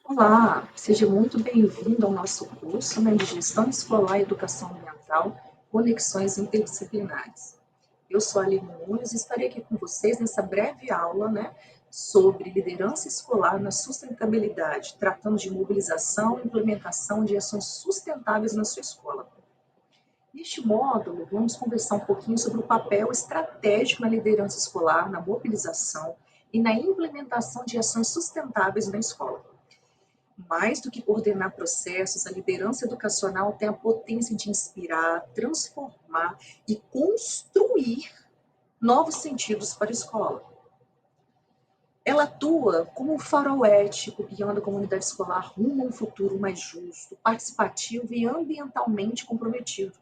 Olá, seja muito bem-vindo ao nosso curso, de Gestão Escolar e Educação Ambiental, Conexões Interdisciplinares. Eu sou a Aline Nunes e estarei aqui com vocês nessa breve aula, sobre liderança escolar na sustentabilidade, tratando de mobilização e implementação de ações sustentáveis na sua escola. Neste módulo, vamos conversar um pouquinho sobre o papel estratégico na liderança escolar, na mobilização e na implementação de ações sustentáveis na escola. Mais do que coordenar processos, a liderança educacional tem a potência de inspirar, transformar e construir novos sentidos para a escola. Ela atua como um farol ético, guiando a comunidade escolar rumo a um futuro mais justo, participativo e ambientalmente comprometido.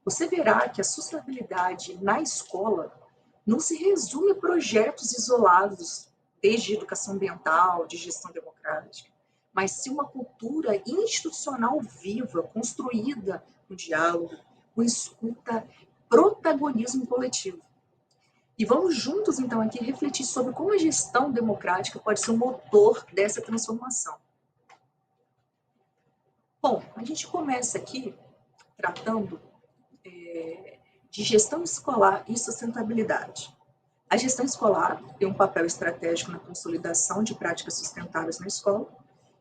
Você verá que a sustentabilidade na escola não se resume a projetos isolados, desde educação ambiental, de gestão democrática, mas sim uma cultura institucional viva, construída no diálogo, com escuta, protagonismo coletivo. E vamos juntos, então, aqui refletir sobre como a gestão democrática pode ser o motor dessa transformação. Bom, a gente começa aqui tratando de gestão escolar e sustentabilidade. A gestão escolar tem um papel estratégico na consolidação de práticas sustentáveis na escola,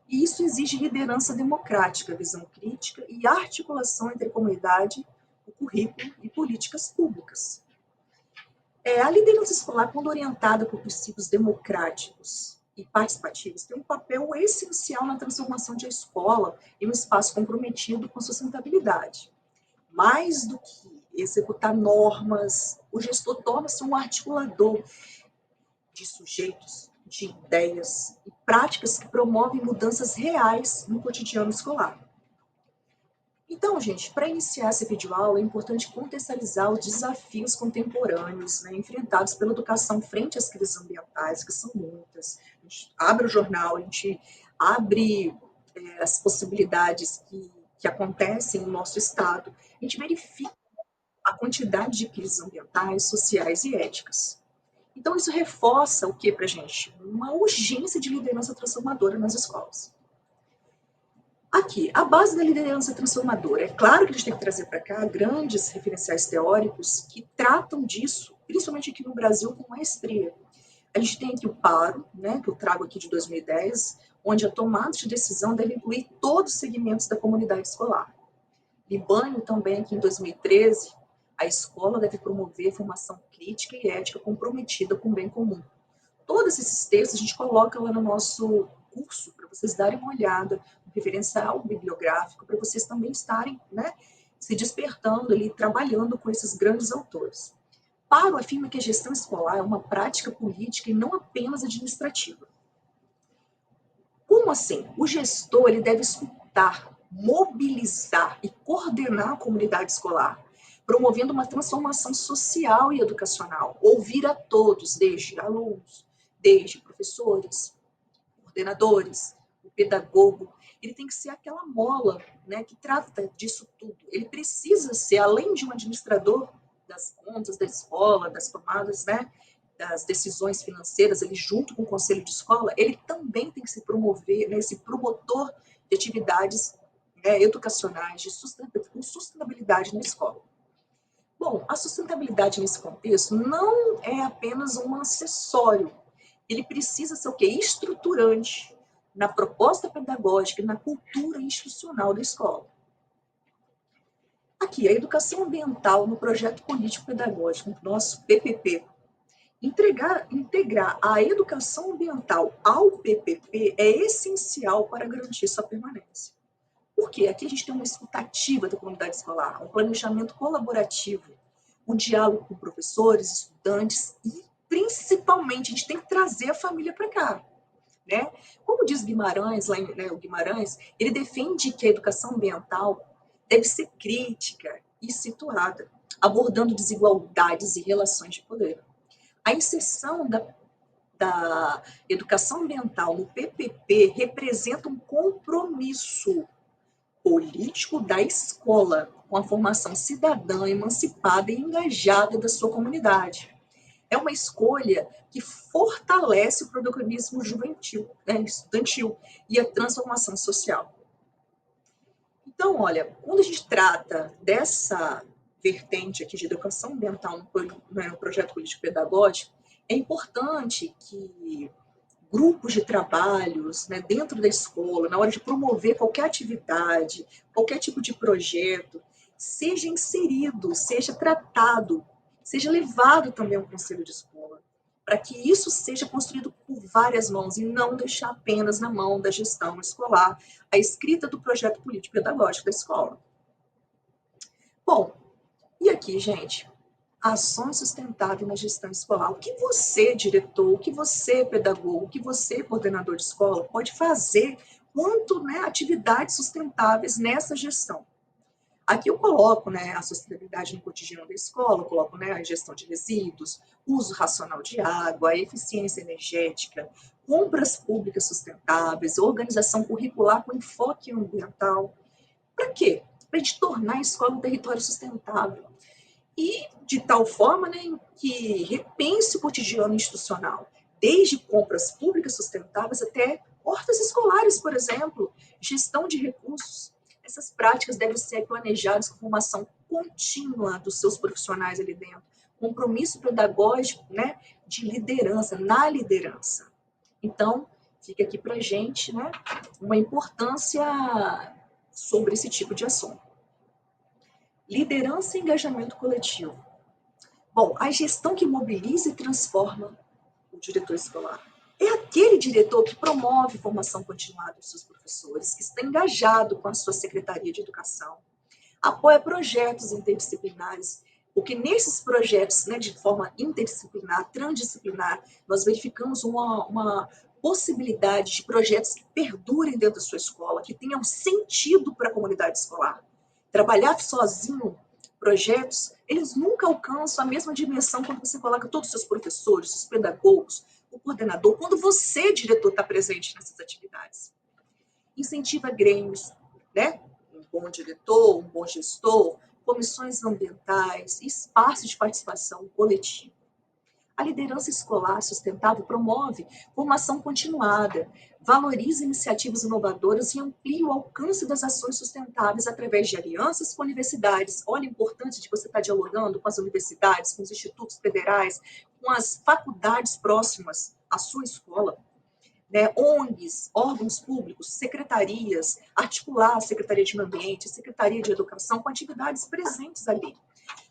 e isso exige liderança democrática, visão crítica e articulação entre a comunidade, o currículo e políticas públicas. A liderança escolar, quando orientada por princípios democráticos e participativos, tem um papel essencial na transformação de a escola em um espaço comprometido com a sustentabilidade. Mais do que executar normas, o gestor torna-se um articulador de sujeitos, de ideias e práticas que promovem mudanças reais no cotidiano escolar. Então, gente, para iniciar essa videoaula, é importante contextualizar os desafios contemporâneos, enfrentados pela educação frente às crises ambientais, que são muitas. A gente abre o jornal, a gente abre as possibilidades que acontecem no nosso estado, a gente verifica a quantidade de crises ambientais, sociais e éticas. Então, isso reforça o que para a gente? Uma urgência de liderança transformadora nas escolas. Aqui, a base da liderança transformadora. É claro que a gente tem que trazer para cá grandes referenciais teóricos que tratam disso, principalmente aqui no Brasil, com maestria. A gente tem aqui o PARO, que eu trago aqui de 2010, onde a tomada de decisão deve incluir todos os segmentos da comunidade escolar. Libânio também aqui em 2013, a escola deve promover formação crítica e ética comprometida com o bem comum. Todos esses textos a gente coloca lá no nosso curso, para vocês darem uma olhada, um referencial bibliográfico, para vocês também estarem se despertando ali, trabalhando com esses grandes autores. Paro afirma que a gestão escolar é uma prática política e não apenas administrativa. Como assim? O gestor ele deve escutar, mobilizar e coordenar a comunidade escolar, promovendo uma transformação social e educacional, ouvir a todos, desde alunos, desde professores, coordenadores, o pedagogo. Ele tem que ser aquela mola, que trata disso tudo. Ele precisa ser, além de um administrador das contas da escola, das tomadas, das decisões financeiras, ele junto com o conselho de escola, ele também tem que se promover, esse promotor de atividades educacionais, de sustentabilidade na escola. Bom, a sustentabilidade nesse contexto não é apenas um acessório, ele precisa ser o quê? Estruturante na proposta pedagógica e na cultura institucional da escola. Aqui, a educação ambiental no projeto político-pedagógico, nosso PPP. Integrar a educação ambiental ao PPP é essencial para garantir sua permanência. Por quê? Aqui a gente tem uma escutativa da comunidade escolar, um planejamento colaborativo, um diálogo com professores, estudantes e, principalmente, a gente tem que trazer a família para cá. Como diz Guimarães, o Guimarães, ele defende que a educação ambiental deve ser crítica e situada, abordando desigualdades e relações de poder. A inserção da educação ambiental no PPP representa um compromisso político da escola com a formação cidadã emancipada e engajada da sua comunidade. é uma escolha que fortalece o protagonismo juvenil, né, estudantil e a transformação social. Então, olha, quando a gente trata dessa vertente aqui de educação ambiental no projeto político-pedagógico, é importante que grupos de trabalhos, né, dentro da escola, na hora de promover qualquer atividade, qualquer tipo de projeto, seja inserido, seja tratado, seja levado também ao conselho de escola, para que isso seja construído por várias mãos e não deixar apenas na mão da gestão escolar a escrita do projeto político-pedagógico da escola. Bom, e aqui, gente, ações sustentáveis na gestão escolar. O que você, diretor, o que você, pedagogo, o que você, coordenador de escola, pode fazer quanto, né, atividades sustentáveis nessa gestão? Aqui eu coloco, né, a sustentabilidade no cotidiano da escola, eu coloco, né, a gestão de resíduos, uso racional de água, eficiência energética, compras públicas sustentáveis, organização curricular com enfoque ambiental. Para quê? Para a gente tornar a escola um território sustentável. E de tal forma, né, que repense o cotidiano institucional, desde compras públicas sustentáveis até hortas escolares, por exemplo, gestão de recursos. Essas práticas devem ser planejadas com formação contínua dos seus profissionais ali dentro, compromisso pedagógico, né, de liderança, na liderança. Então, fica aqui para a gente, né, uma importância sobre esse tipo de assunto. Liderança e engajamento coletivo. Bom, a gestão que mobiliza e transforma o diretor escolar é aquele diretor que promove formação continuada dos seus professores, que está engajado com a sua secretaria de educação, apoia projetos interdisciplinares, porque nesses projetos, né, de forma interdisciplinar, transdisciplinar, nós verificamos uma possibilidade de projetos que perdurem dentro da sua escola, que tenham sentido para a comunidade escolar. Trabalhar sozinho projetos, eles nunca alcançam a mesma dimensão quando você coloca todos os seus professores, os pedagogos, o coordenador, quando você, diretor, está presente nessas atividades. Incentiva grêmios, né? Um bom diretor, um bom gestor, comissões ambientais, espaços de participação coletiva. A liderança escolar sustentável promove formação continuada, valoriza iniciativas inovadoras e amplia o alcance das ações sustentáveis através de alianças com universidades. Olha a importância de você estar dialogando com as universidades, com os institutos federais, com as faculdades próximas à sua escola, né, ONGs, órgãos públicos, secretarias, articular a Secretaria de Meio Ambiente, Secretaria de Educação, com atividades presentes ali.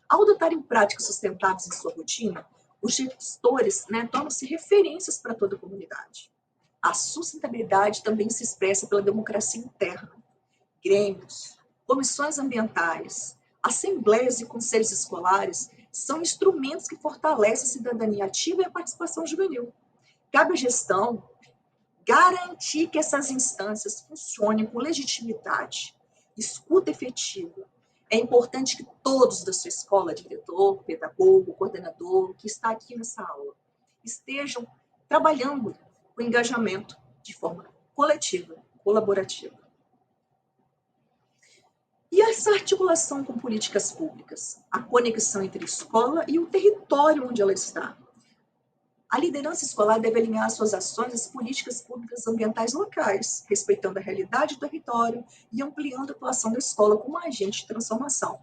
Ao adotarem práticas sustentáveis em sua rotina, os gestores, né, tornam-se referências para toda a comunidade. A sustentabilidade também se expressa pela democracia interna. Grêmios, comissões ambientais, assembleias e conselhos escolares são instrumentos que fortalecem a cidadania ativa e a participação juvenil. Cabe à gestão garantir que essas instâncias funcionem com legitimidade, escuta efetiva. É importante que todos da sua escola, diretor, pedagogo, coordenador, que está aqui nessa aula, estejam trabalhando o engajamento de forma coletiva, colaborativa. E essa articulação com políticas públicas, a conexão entre a escola e o território onde ela está. A liderança escolar deve alinhar suas ações às políticas públicas ambientais locais, respeitando a realidade do território e ampliando a atuação da escola como agente de transformação.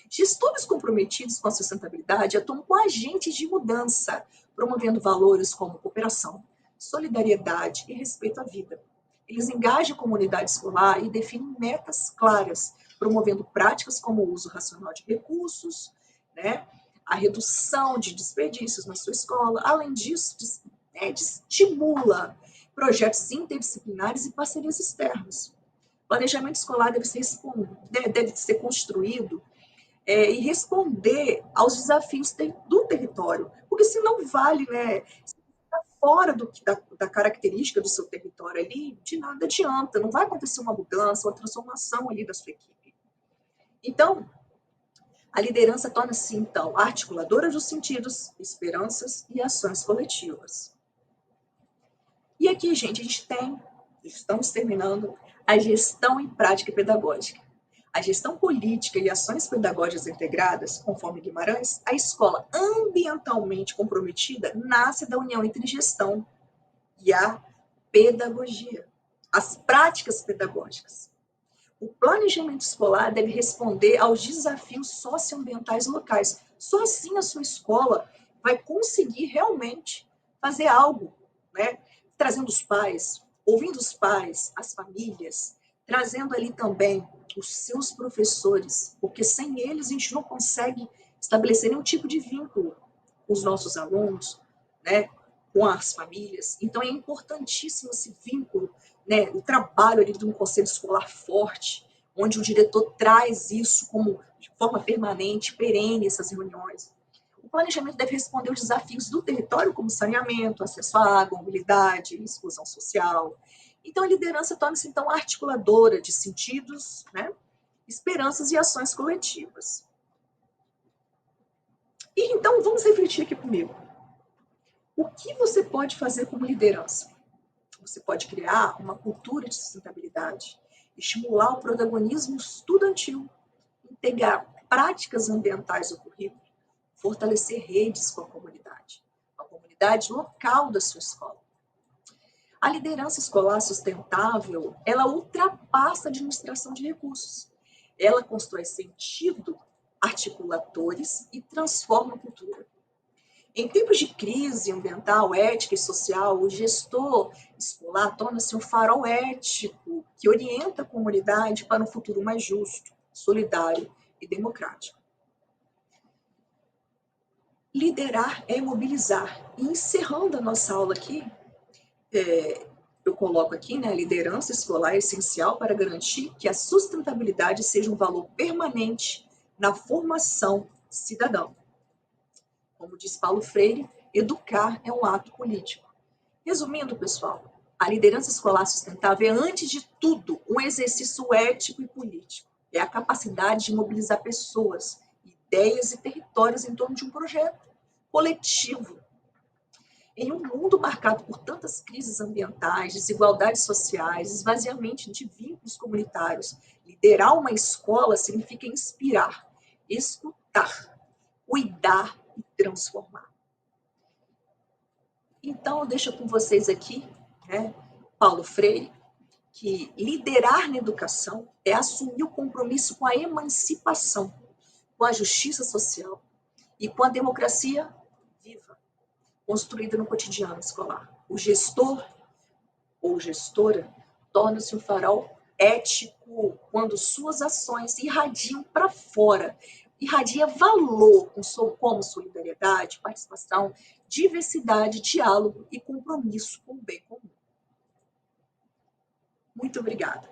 Gestores comprometidos com a sustentabilidade atuam com agentes de mudança, promovendo valores como cooperação, solidariedade e respeito à vida. Eles engajam a comunidade escolar e definem metas claras, promovendo práticas como o uso racional de recursos, né, a redução de desperdícios na sua escola. Além disso, estimula projetos interdisciplinares e parcerias externas. O planejamento escolar deve ser construído e responder aos desafios do território, porque se não vale, né, se está fora da característica do seu território ali, de nada adianta, não vai acontecer uma mudança, uma transformação ali da sua equipe. Então, a liderança torna-se, então, articuladora dos sentidos, esperanças e ações coletivas. E aqui, gente, estamos terminando a gestão em prática pedagógica. a gestão política e ações pedagógicas integradas, conforme Guimarães, a escola ambientalmente comprometida nasce da união entre gestão e a pedagogia, as práticas pedagógicas. O planejamento escolar deve responder aos desafios socioambientais locais. Só assim a sua escola vai conseguir realmente fazer algo, né? Trazendo os pais, ouvindo os pais, as famílias, trazendo ali também os seus professores, porque sem eles a gente não consegue estabelecer nenhum tipo de vínculo com os nossos alunos, né? Com as famílias. Então é importantíssimo esse vínculo, né? O trabalho ali de um conselho escolar forte, onde o diretor traz isso como de forma permanente, perene, essas reuniões. O planejamento deve responder aos desafios do território, como saneamento, acesso à água, mobilidade, exclusão social. Então, a liderança torna-se, então, articuladora de sentidos, né? Esperanças e ações coletivas. E, então, vamos refletir aqui comigo. O que você pode fazer como liderança? Você pode criar uma cultura de sustentabilidade, estimular o protagonismo estudantil, integrar práticas ambientais ao currículo, fortalecer redes com a comunidade local da sua escola. A liderança escolar sustentável, ela ultrapassa a administração de recursos. Ela constrói sentido, articuladores e transforma a cultura. Em tempos de crise ambiental, ética e social, o gestor escolar torna-se um farol ético que orienta a comunidade para um futuro mais justo, solidário e democrático. Liderar é mobilizar. E encerrando a nossa aula aqui, eu coloco aqui, né, a liderança escolar é essencial para garantir que a sustentabilidade seja um valor permanente na formação cidadã. Como diz Paulo Freire, educar é um ato político. Resumindo, pessoal, a liderança escolar sustentável é, antes de tudo, um exercício ético e político. É a capacidade de mobilizar pessoas, ideias e territórios em torno de um projeto coletivo. Em um mundo marcado por tantas crises ambientais, desigualdades sociais, esvaziamento de vínculos comunitários, liderar uma escola significa inspirar, escutar, cuidar e transformar. Então, eu deixo com vocês aqui, né, Paulo Freire, que liderar na educação é assumir o compromisso com a emancipação, com a justiça social e com a democracia viva, construída no cotidiano escolar. O gestor ou gestora torna-se um farol ético quando suas ações irradiam para fora, irradia valor como solidariedade, participação, diversidade, diálogo e compromisso com o bem comum. Muito obrigada.